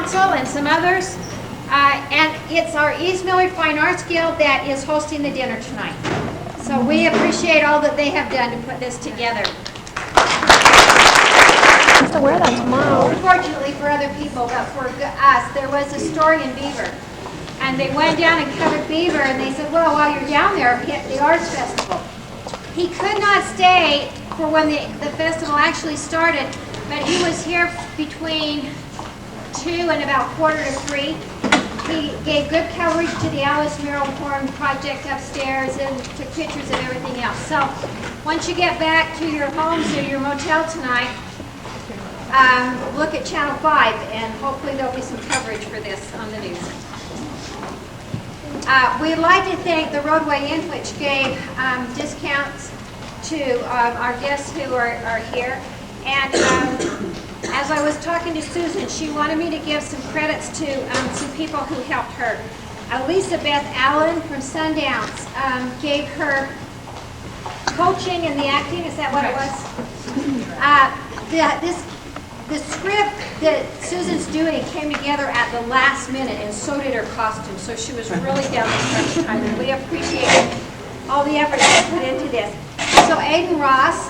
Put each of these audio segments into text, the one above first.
Council and some others. And it's our East Millard Fine Arts Guild that is hosting the dinner tonight. So we appreciate all that they have done to put this together. To wear that tomorrow. Unfortunately for other people, but for us, there was a story in Beaver. And they went down and covered Beaver, and they said, well, while you're down there, hit the Arts Festival. He could not stay for when the festival actually started, but he was here between 2 and about 2:45. He gave good coverage to the Alice Merrill Horn project upstairs and took pictures of everything else. So once you get back to your homes or your motel tonight, look at Channel 5 and hopefully there'll be some coverage for this on the news. We'd like to thank the Roadway Inn, which gave discounts to our guests who are here. And as I was talking to Susan, she wanted me to give some credits to some people who helped her. Elizabeth Allen from Sundance gave her coaching in the acting. Is that what it was? The script that Susan's doing came together at the last minute, and so did her costume. So she was really down to crunch time, and we appreciate all the effort she put into this. So Aiden Ross,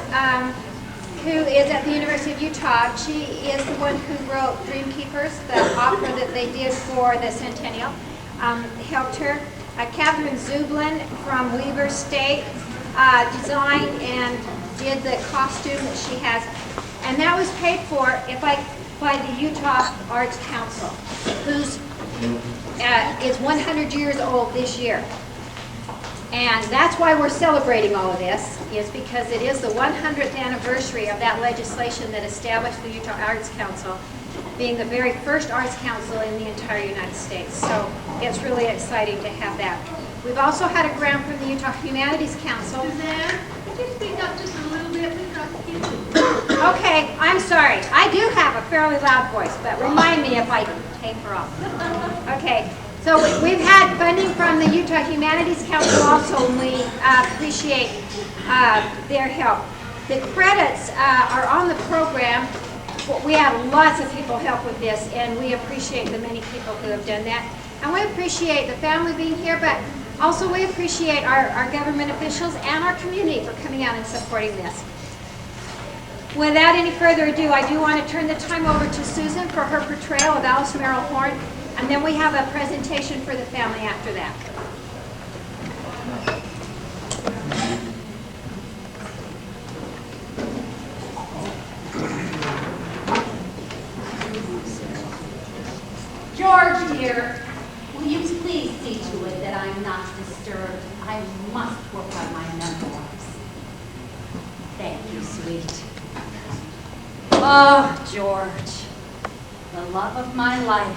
who is at the University of Utah, she is the one who wrote Dreamkeepers, the opera that they did for the Centennial, helped her. Catherine Zublin from Weber State designed and did the costume that she has. And that was paid for by the Utah Arts Council, who's is 100 years old this year. And that's why we're celebrating all of this, is because it is the 100th anniversary of that legislation that established the Utah Arts Council, being the very first arts council in the entire United States. So it's really exciting to have that. We've also had a grant from the Utah Humanities Council. Suzanne, could you speak up just a little bit? We've got to get you. Okay, I'm sorry. I do have a fairly loud voice, but remind me if I taper off. Okay, so we've had funding from the Utah Humanities Council also, and we appreciate their help. The credits are on the program. We have lots of people help with this, and we appreciate the many people who have done that. And we appreciate the family being here, but also we appreciate our government officials and our community for coming out and supporting this. Without any further ado, I do want to turn the time over to Susan for her portrayal of Alice Merrill Horn, and then we have a presentation for the family after that. George, dear, will you please see to it that I'm not disturbed? I must work on my memoirs. Thank you, sweet. Oh, George, the love of my life.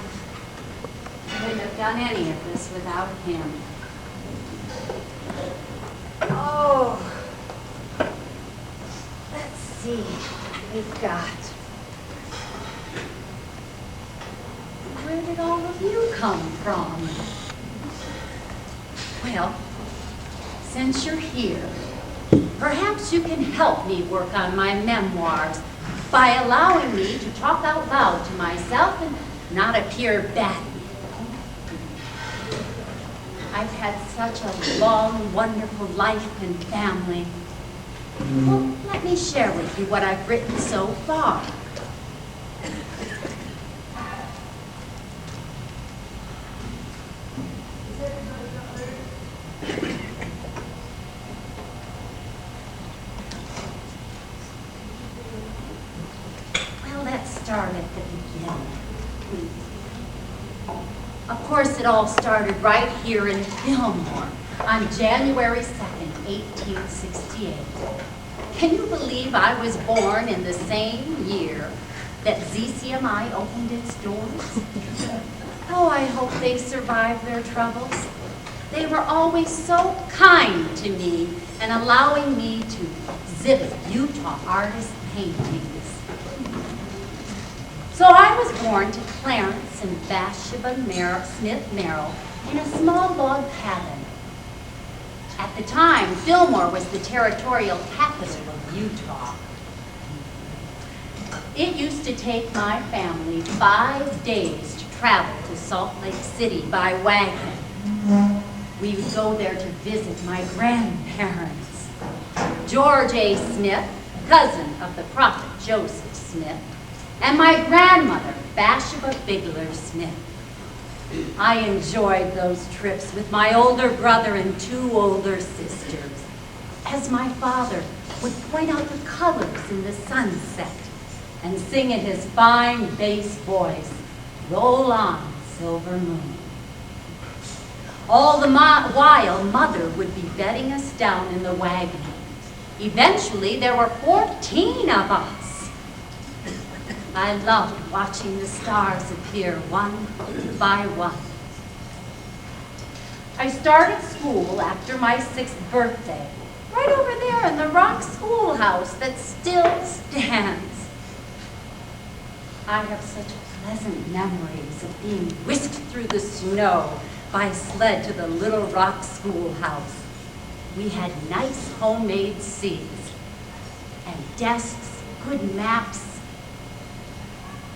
I wouldn't have done any of this without him. Oh, let's see what we've got. Where did all of you come from? Well, since you're here, perhaps you can help me work on my memoirs by allowing me to talk out loud to myself and not appear batty. I've had such a long, wonderful life and family. Well, let me share with you what I've written so far. Well, let's start at the beginning. Of course, it all started right here in Fillmore on January 2nd, 1868. Can you believe I was born in the same year that ZCMI opened its doors? Oh, I hope they survived their troubles. They were always so kind to me and allowing me to exhibit Utah artist paintings. So I was born to Clarence and Bathsheba Smith Merrill in a small log cabin. At the time, Fillmore was the territorial capital of Utah. It used to take my family 5 days to travel to Salt Lake City by wagon. We would go there to visit my grandparents. George A. Smith, cousin of the prophet Joseph Smith, and my grandmother, Bathsheba Bigler Smith. I enjoyed those trips with my older brother and 2 older sisters, as my father would point out the colors in the sunset and sing in his fine bass voice, "Roll on, Silver Moon." All the while, Mother would be bedding us down in the wagon. Eventually, there were 14 of us. I loved watching the stars appear one by one. I started school after my 6th birthday, right over there in the rock schoolhouse that still stands. I have such pleasant memories of being whisked through the snow by sled to the little rock schoolhouse. We had nice homemade seats and desks, good maps.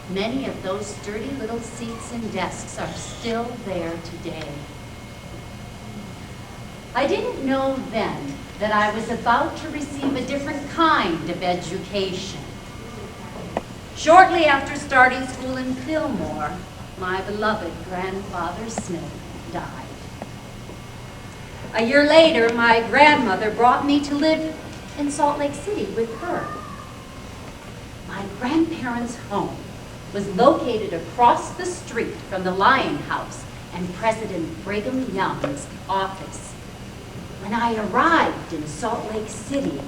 Many of those sturdy little seats and desks are still there today. I didn't know then that I was about to receive a different kind of education. Shortly after starting school in Fillmore, my beloved grandfather Smith died. A year later, my grandmother brought me to live in Salt Lake City with her. My grandparents' home was located across the street from the Lion House and President Brigham Young's office. When I arrived in Salt Lake City,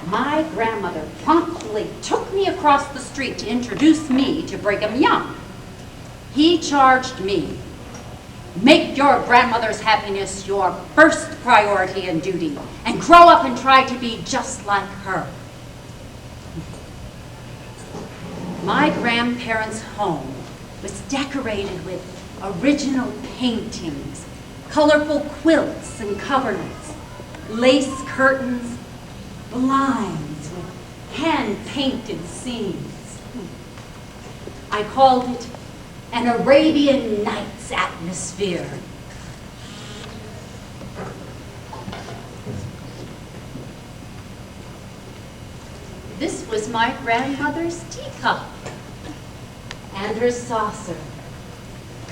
my grandmother promptly took me across the street to introduce me to Brigham Young. He charged me, "Make your grandmother's happiness your first priority and duty, and grow up and try to be just like her." My grandparents' home was decorated with original paintings, colorful quilts and coverlets, lace curtains, blinds with hand-painted scenes. I called it an Arabian Nights atmosphere. This was my grandmother's teacup and her saucer.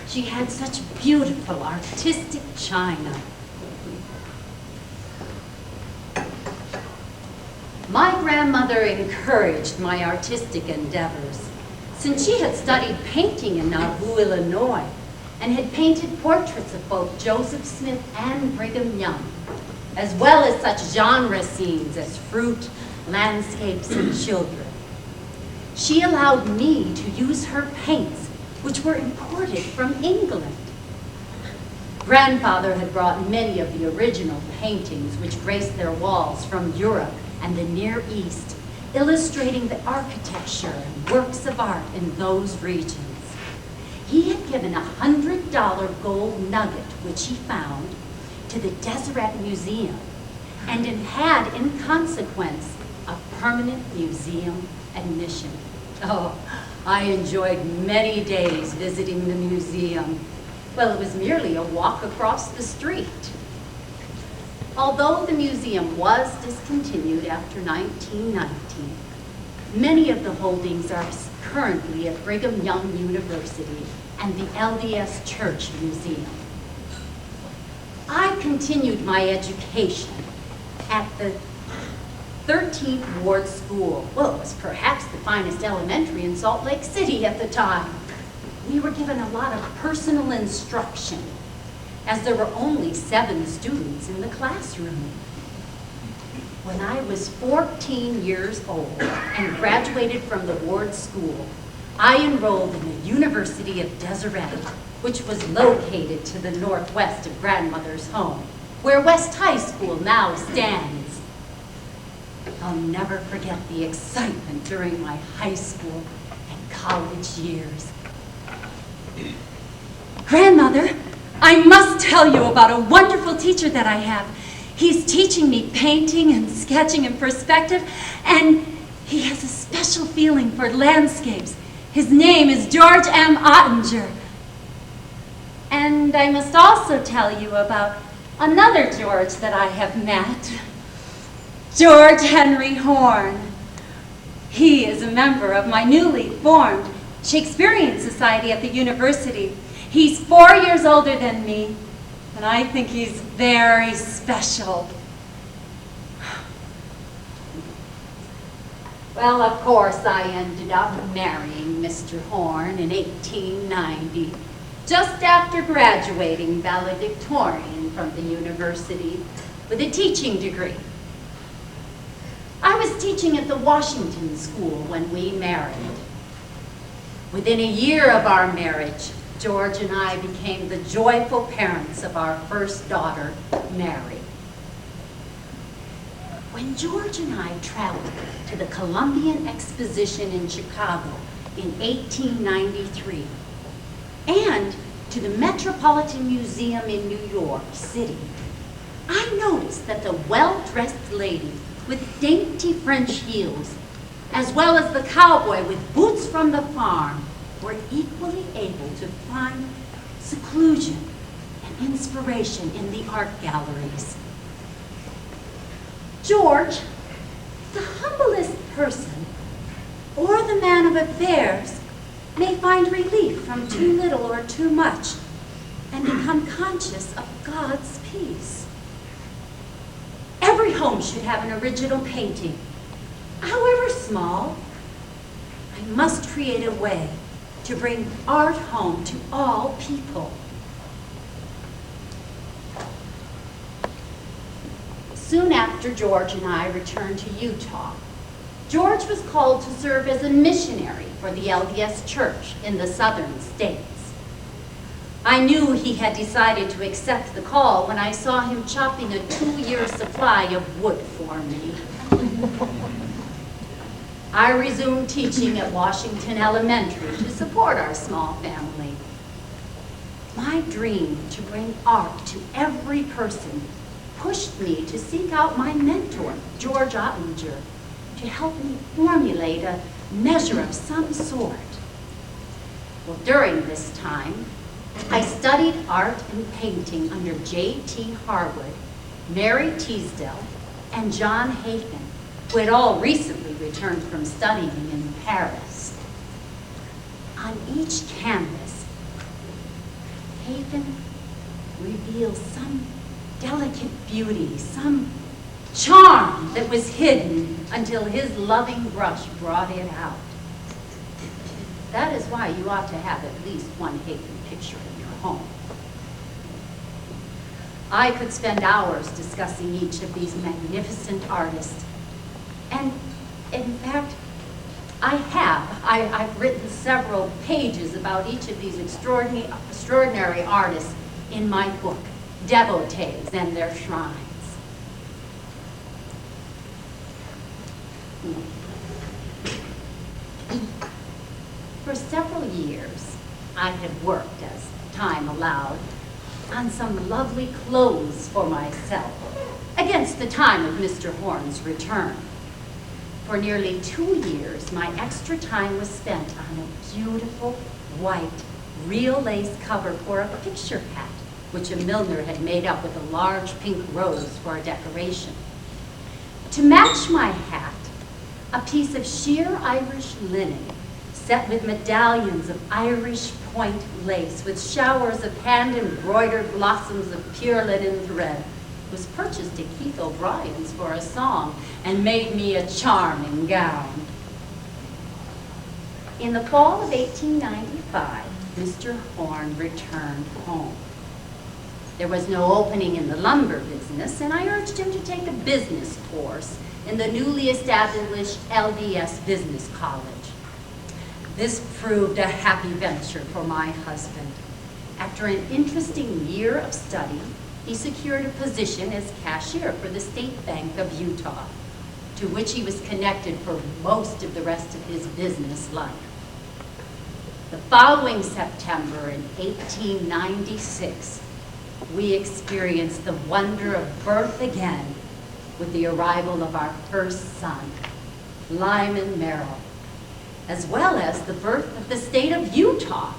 She had such beautiful artistic china. My grandmother encouraged my artistic endeavors, since she had studied painting in Nauvoo, Illinois, and had painted portraits of both Joseph Smith and Brigham Young, as well as such genre scenes as fruit, landscapes, and children. She allowed me to use her paints, which were imported from England. Grandfather had brought many of the original paintings which graced their walls from Europe and the Near East, illustrating the architecture and works of art in those regions. He had given a $100 gold nugget, which he found, to the Deseret Museum, and it had, in consequence, a permanent museum admission. Oh, I enjoyed many days visiting the museum. Well, it was merely a walk across the street. Although the museum was discontinued after 1919, many of the holdings are currently at Brigham Young University and the LDS Church Museum. I continued my education at the 13th Ward School. Well, it was perhaps the finest elementary in Salt Lake City at the time. We were given a lot of personal instruction, as there were only 7 students in the classroom. When I was 14 years old and graduated from the Ward School, I enrolled in the University of Deseret, which was located to the northwest of grandmother's home, where West High School now stands. I'll never forget the excitement during my high school and college years. Grandmother, I must tell you about a wonderful teacher that I have. He's teaching me painting and sketching in perspective, and he has a special feeling for landscapes. His name is George M. Ottinger. And I must also tell you about another George that I have met, George Henry Horn. He is a member of my newly formed Shakespearean Society at the university. He's 4 years older than me, and I think he's very special. Well, of course, I ended up marrying Mr. Horn in 1890, just after graduating valedictorian from the university with a teaching degree. I was teaching at the Washington School when we married. Within a year of our marriage, George and I became the joyful parents of our first daughter, Mary. When George and I traveled to the Columbian Exposition in Chicago in 1893 and to the Metropolitan Museum in New York City, I noticed that the well-dressed lady with dainty French heels, as well as the cowboy with boots from the farm, were equally able to find seclusion and inspiration in the art galleries. George, the humblest person, or the man of affairs, may find relief from too little or too much and become conscious of God's peace. Every home should have an original painting, however small. I must create a way to bring art home to all people. Soon after George and I returned to Utah, George was called to serve as a missionary for the LDS Church in the southern states. I knew he had decided to accept the call when I saw him chopping a 2-year supply of wood for me. I resumed teaching at Washington Elementary to support our small family. My dream to bring art to every person pushed me to seek out my mentor, George Ottinger, to help me formulate a measure of some sort. Well, during this time, I studied art and painting under J.T. Harwood, Mary Teasdale, and John Hafen, who had all recently returned from studying in Paris. On each canvas, Hafen reveals some delicate beauty, some charm that was hidden until his loving brush brought it out. That is why you ought to have at least one Hafen picture in your home. I could spend hours discussing each of these magnificent artists. And in fact, I've written several pages about each of these extraordinary artists in my book, Devotees and Their Shrines. For several years, I had worked, as time allowed, on some lovely clothes for myself, against the time of Mr. Horn's return. For nearly 2 years, my extra time was spent on a beautiful, white, real lace cover for a picture hat, which a milliner had made up with a large pink rose for a decoration. To match my hat, a piece of sheer Irish linen set with medallions of Irish point lace with showers of hand-embroidered blossoms of pure linen thread was purchased at Keith O'Brien's for a song and made me a charming gown. In the fall of 1895, Mr. Horn returned home. There was no opening in the lumber business, and I urged him to take a business course in the newly established LDS Business College. This proved a happy venture for my husband. After an interesting year of study, he secured a position as cashier for the State Bank of Utah, to which he was connected for most of the rest of his business life. The following September in 1896, we experienced the wonder of birth again with the arrival of our first son, Lyman Merrill, as well as the birth of the state of Utah.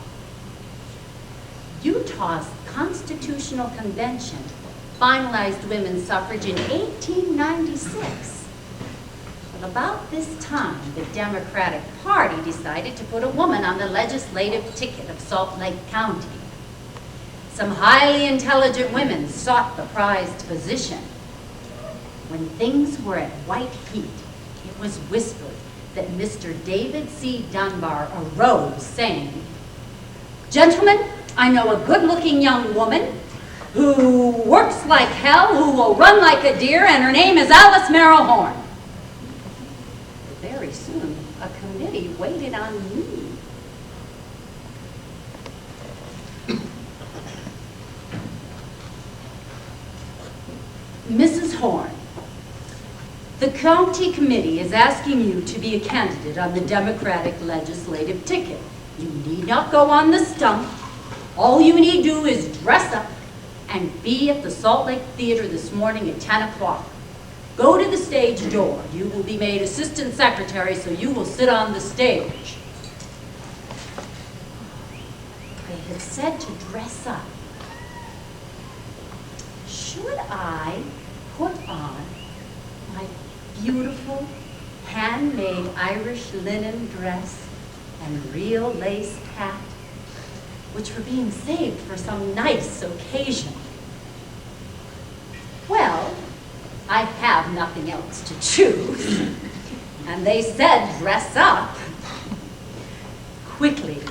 Utah Utah's Constitutional Convention finalized women's suffrage in 1896. But about this time, the Democratic Party decided to put a woman on the legislative ticket of Salt Lake County. Some highly intelligent women sought the prized position. When things were at white heat, it was whispered that Mr. David C. Dunbar arose saying, "Gentlemen, I know a good-looking young woman who works like hell, who will run like a deer, and her name is Alice Merrill Horn." Very soon, a committee waited on me. Mrs. Horn, the county committee is asking you to be a candidate on the Democratic legislative ticket. You need not go on the stump. All you need do is dress up and be at the Salt Lake Theater this morning at 10 o'clock. Go to the stage door. You will be made assistant secretary, so you will sit on the stage. They had said to dress up. Should I put on my beautiful, handmade Irish linen dress and real lace hat, which were being saved for some nice occasion? Well, I have nothing else to choose, and they said dress up. Quickly,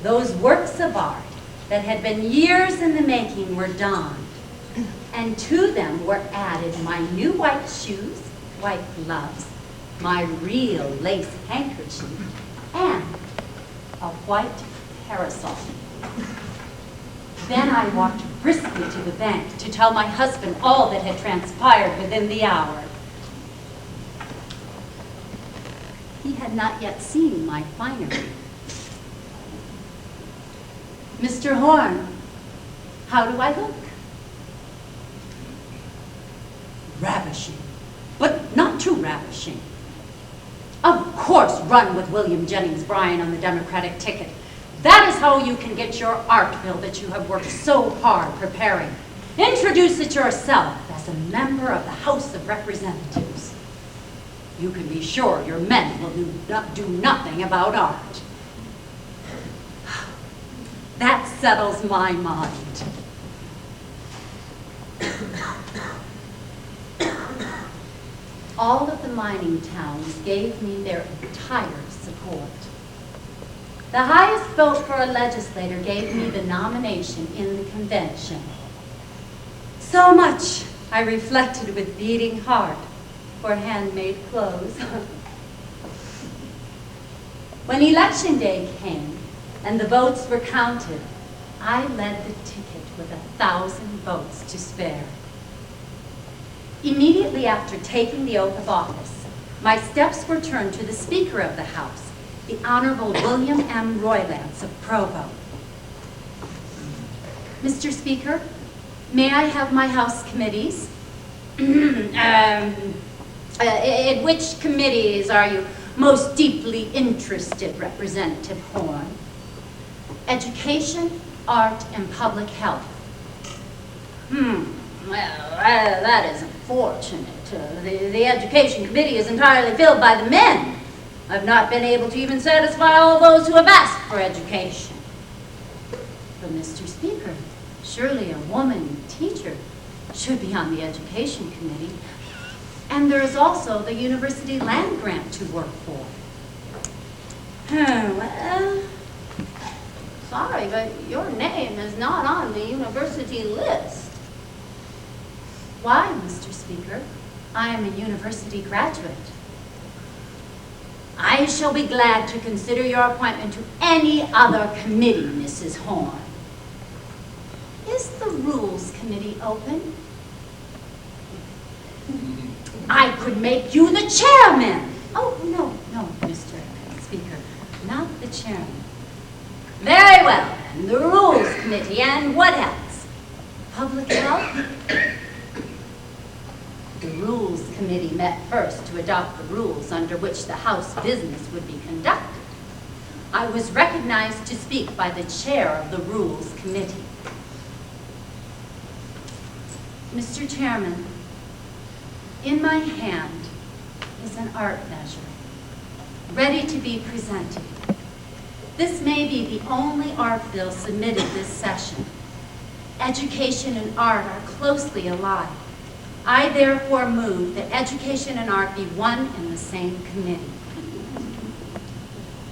those works of art that had been years in the making were donned, and to them were added my new white shoes, white gloves, my real lace handkerchief, and a white parasol. Then I walked briskly to the bank to tell my husband all that had transpired within the hour. He had not yet seen my finery. "Mr. Horn, how do I look?" "Ravishing, but not too ravishing. Of course, run with William Jennings Bryan on the Democratic ticket. That is how you can get your art bill that you have worked so hard preparing. Introduce it yourself as a member of the House of Representatives. You can be sure your men will do nothing about art." That settles my mind. All of the mining towns gave me their entire support. The highest vote for a legislator gave me the nomination in the convention. So much, I reflected with beating heart, for handmade clothes. When election day came and the votes were counted, I led the ticket with 1,000 votes to spare. Immediately after taking the oath of office, my steps were turned to the Speaker of the House, the Honorable William M. Roylance of Provo. "Mr. Speaker, may I have my House committees?" In which committees are you most deeply interested, Representative Horn?" "Education, art, and public health." Well, that is unfortunate. The Education Committee is entirely filled by the men. I've not been able to even satisfy all those who have asked for education. But, Mr. Speaker, surely a woman teacher should be on the Education Committee. And there is also the university land grant to work for. Well, sorry, but your name is not on the university list. Why, Mr. Speaker? I am a university graduate. I shall be glad to consider your appointment to any other committee, Mrs. Horn. Is the Rules Committee open? I could make you the chairman. Oh, no, Mr. Speaker, not the chairman. Very well, then, the Rules Committee, and what else? Public health? The Rules Committee met first to adopt the rules under which the House business would be conducted. I was recognized to speak by the chair of the Rules Committee. Mr. Chairman, in my hand is an art measure, ready to be presented. This may be the only art bill submitted this session. Education and art are closely allied. I therefore move that education and art be one and the same committee.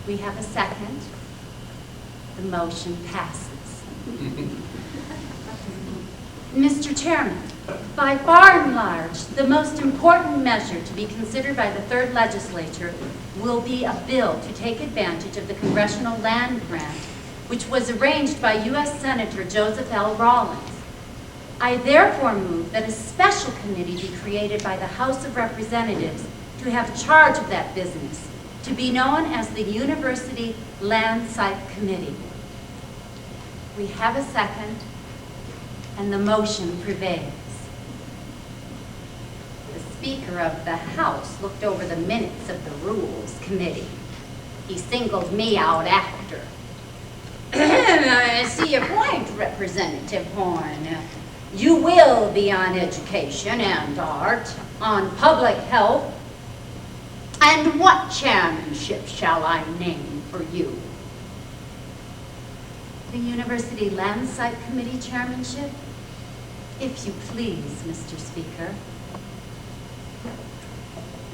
We have a second. The motion passes. Mr. Chairman, by far and large, the most important measure to be considered by the third legislature will be a bill to take advantage of the congressional land grant, which was arranged by U.S. Senator Joseph L. Rawlins. I therefore move that a special committee be created by the House of Representatives to have charge of that business, to be known as the University Land Site Committee. We have a second, and the motion prevails. The Speaker of the House looked over the minutes of the Rules Committee. He singled me out after. I see your point, Representative Horn. You will be on education and art, on public health. And what chairmanship shall I name for you? The University Land Site Committee chairmanship? If you please, Mr. Speaker.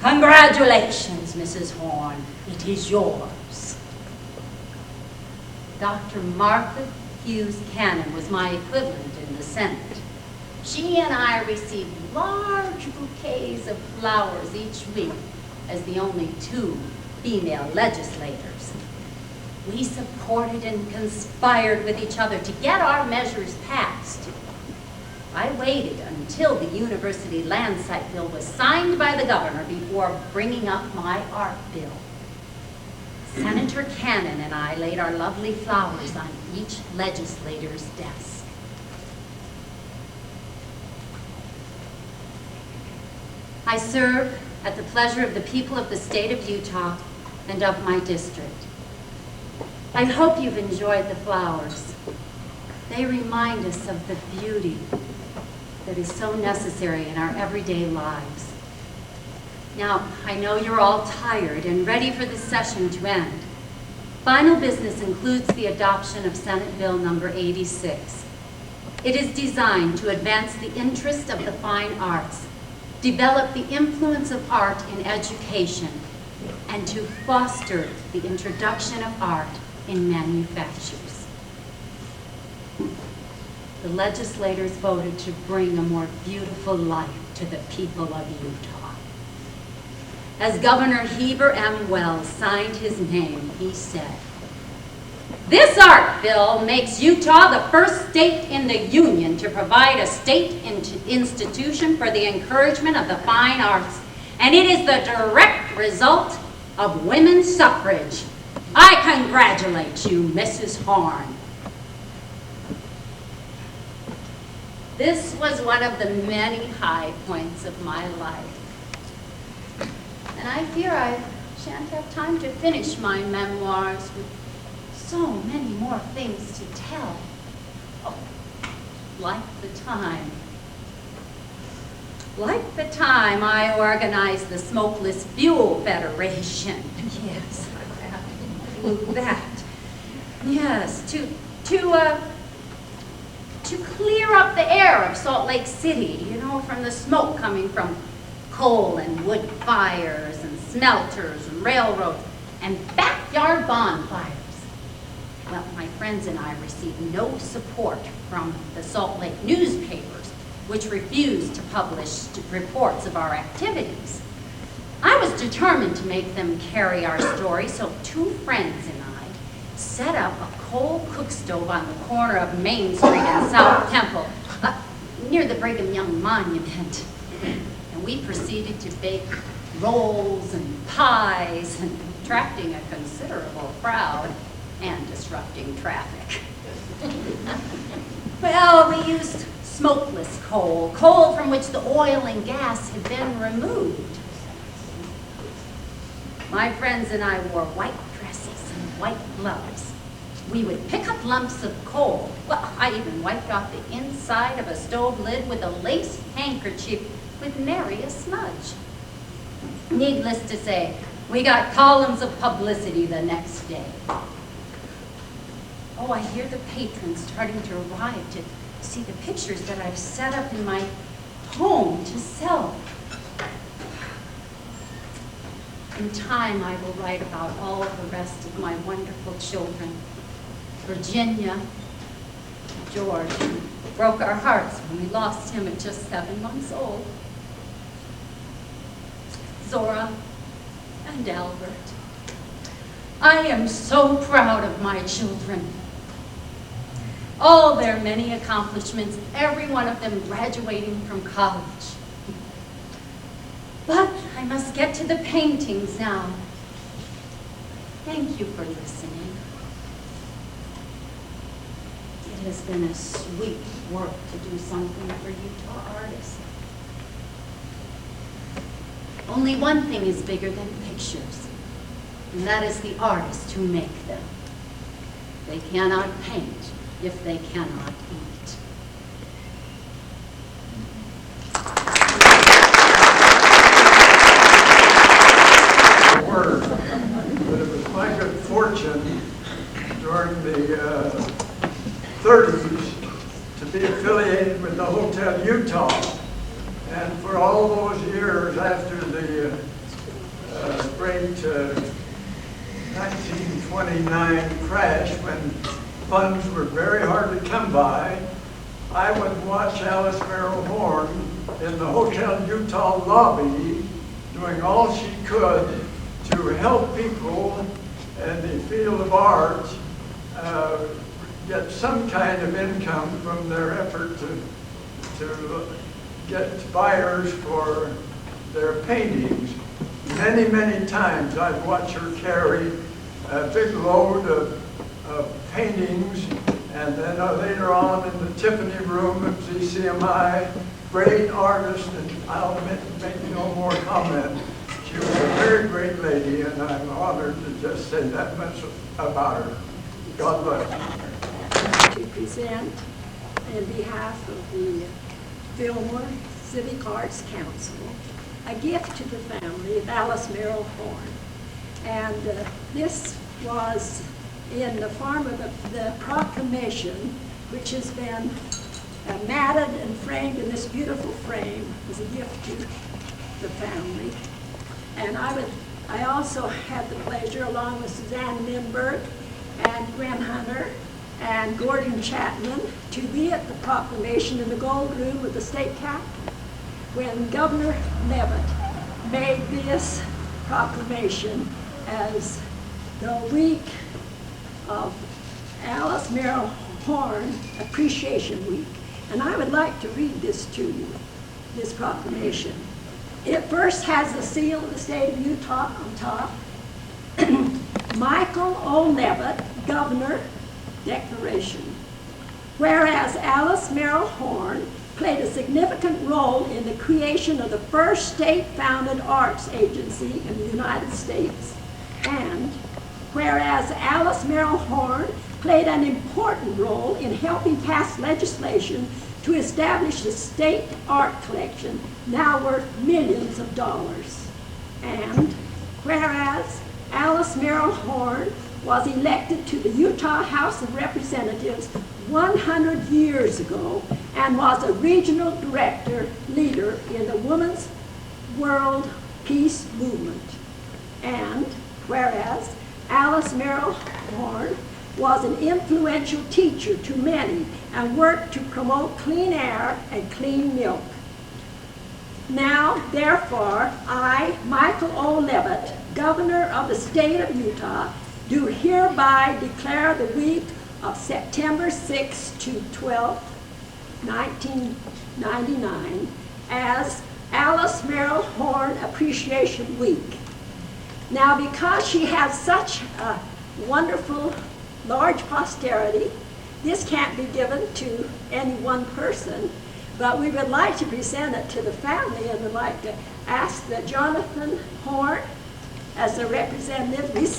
Congratulations, Mrs. Horn. It is yours. Dr. Martha Hughes Cannon was my equivalent in the Senate. She and I received large bouquets of flowers each week as the only two female legislators. We supported and conspired with each other to get our measures passed. I waited until the University Land Site Bill was signed by the governor before bringing up my art bill. Senator Cannon and I laid our lovely flowers on each legislator's desk. I serve at the pleasure of the people of the state of Utah and of my district. I hope you've enjoyed the flowers. They remind us of the beauty that is so necessary in our everyday lives. Now, I know you're all tired and ready for this session to end. Final business includes the adoption of Senate Bill number 86. It is designed to advance the interest of the fine arts, develop the influence of art in education, and to foster the introduction of art in manufactures. The legislators voted to bring a more beautiful life to the people of Utah. As Governor Heber M. Wells signed his name, he said, "This art bill makes Utah the first state in the Union to provide a state institution for the encouragement of the fine arts, and it is the direct result of women's suffrage. I congratulate you, Mrs. Horn." This was one of the many high points of my life. And I fear I shan't have time to finish my memoirs with so many more things to tell. Oh, like the time I organized the Smokeless Fuel Federation. Yes, I include that. Yes, to clear up the air of Salt Lake City, you know, from the smoke coming from coal and wood fires and smelters and railroads and backyard bonfires. Well, my friends and I received no support from the Salt Lake newspapers, which refused to publish reports of our activities. I was determined to make them carry our story, so two friends and I set up a coal cook stove on the corner of Main Street and South Temple, near the Brigham Young Monument. And we proceeded to bake rolls and pies, and attracting a considerable crowd and disrupting traffic. Well, we used smokeless coal from which the oil and gas had been removed. My friends and I wore white dresses and white gloves. We would pick up lumps of coal. Well, I even wiped off the inside of a stove lid with a lace handkerchief with nary a smudge. Needless to say, we got columns of publicity the next day. Oh, I hear the patrons starting to arrive to see the pictures that I've set up in my home to sell. In time, I will write about all of the rest of my wonderful children. Virginia, George, who broke our hearts when we lost him at just 7 months old. Zora and Albert. I am so proud of my children. All their many accomplishments, every one of them graduating from college. But I must get to the paintings now. Thank you for listening. It has been a sweet work to do something for Utah artists. Only one thing is bigger than pictures, and that is the artists who make them. They cannot paint if they cannot eat. Word, but it was my good fortune during the 30s to be affiliated with the Hotel Utah. And for all those years after the great 1929 crash, when funds were very hard to come by, I would watch Alice Merrill Horne in the Hotel Utah lobby doing all she could to help people in the field of art get some kind of income from their effort to get buyers for their paintings. Many, many times I've watched her carry a big load of paintings, and then later on in the Tiffany room at ZCMI, great artist, and I'll make no more comment. She was a very great lady, and I'm honored to just say that much about her. God bless her. To present in behalf of the Fillmore Civic Arts Council a gift to the family of Alice Merrill Horne. And this was in the form of the proclamation, which has been matted and framed in this beautiful frame as a gift to the family. And I also had the pleasure, along with Suzanne Lindbergh and Gwen Hunter and Gordon Chapman, to be at the proclamation in the Gold Room of the state capitol when Governor Leavitt made this proclamation as the week of Alice Merrill Horne Appreciation Week. And I would like to read this to you, this proclamation. It first has the seal of the state of Utah on top. Michael O. Leavitt, Governor, Declaration. Whereas Alice Merrill Horne played a significant role in the creation of the first state-founded arts agency in the United States, and whereas Alice Merrill Horne played an important role in helping pass legislation to establish the state art collection, now worth millions of dollars. And whereas Alice Merrill Horne was elected to the Utah House of Representatives 100 years ago and was a regional director leader in the Women's World Peace Movement. And whereas Alice Merrill Horne was an influential teacher to many and worked to promote clean air and clean milk. Now, therefore, I, Michael O. Leavitt, Governor of the state of Utah, do hereby declare the week of September 6 to 12, 1999 as Alice Merrill Horne Appreciation Week. Now, because she has such a wonderful, large posterity, this can't be given to any one person, but we would like to present it to the family and would like to ask that Jonathan Horne, as the representative, receive